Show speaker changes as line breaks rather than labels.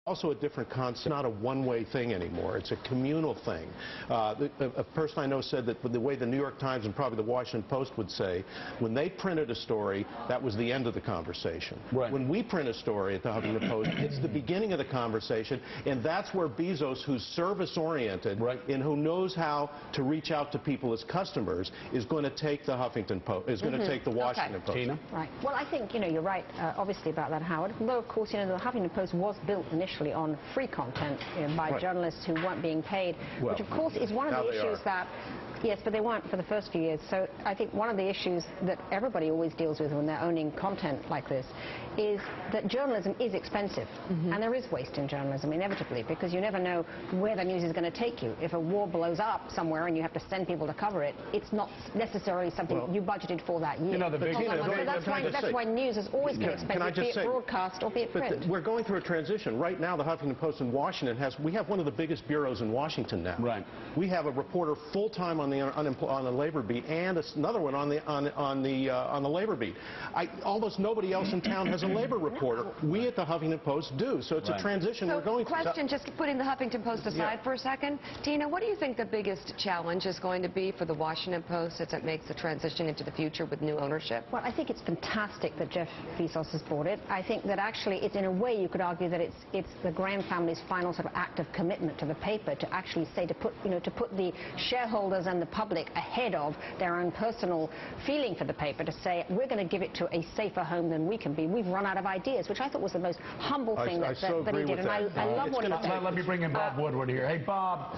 also a different concept. It's not a one-way thing anymore. It's a communal thing. A person I know said that the way the New York Times and probably the Washington Post would say, when they printed a story, that was the end of the conversation.
Right.
When we print a story at the Huffington Post, it's the beginning of the conversation, and that's where Bezos, who's service-oriented and who knows how to reach out to people as customers, is going to take the Huffington Post, is going to take the Washington Post.
Tina?
Right. Well, I think, you're right, obviously, about that, Howard. Although, of course, the Huffington Post was built initially on free content by journalists who weren't being paid, which of course is one of the issues that, yes, but they weren't for the first few years. So I think one of the issues that everybody always deals with when they're owning content like this is that journalism is expensive, and there is waste in journalism inevitably, because you never know where the news is going to take you. If a war blows up somewhere and you have to send people to cover it, it's not necessarily something you budgeted for that year. That's why news has always been expensive, be it broadcast or be it print.
We're going through a transition. Right now, the Huffington Post in Washington we have one of the biggest bureaus in Washington now.
Right.
We have a reporter full-time on the labor beat, and another one on the labor beat. Almost nobody else in town has a labor reporter. We at the Huffington Post do. So it's a transition we're going through.
Question, just putting the Huffington Post aside for a second. Tina, what do you think the biggest challenge is going to be for the Washington Post as it makes the transition into the future with new ownership?
Well, I think it's fantastic that Jeff Bezos has bought it. I think that actually it's, in a way, you could argue that it's the Graham family's final sort of act of commitment to the paper, to actually say, to put the shareholders and the public ahead of their own personal feeling for the paper, to say, we're going to give it to a safer home than we can be. We've run out of ideas, which I thought was the most humble thing that he did. And I love what he did.
Let me bring in Bob Woodward here. Hey, Bob.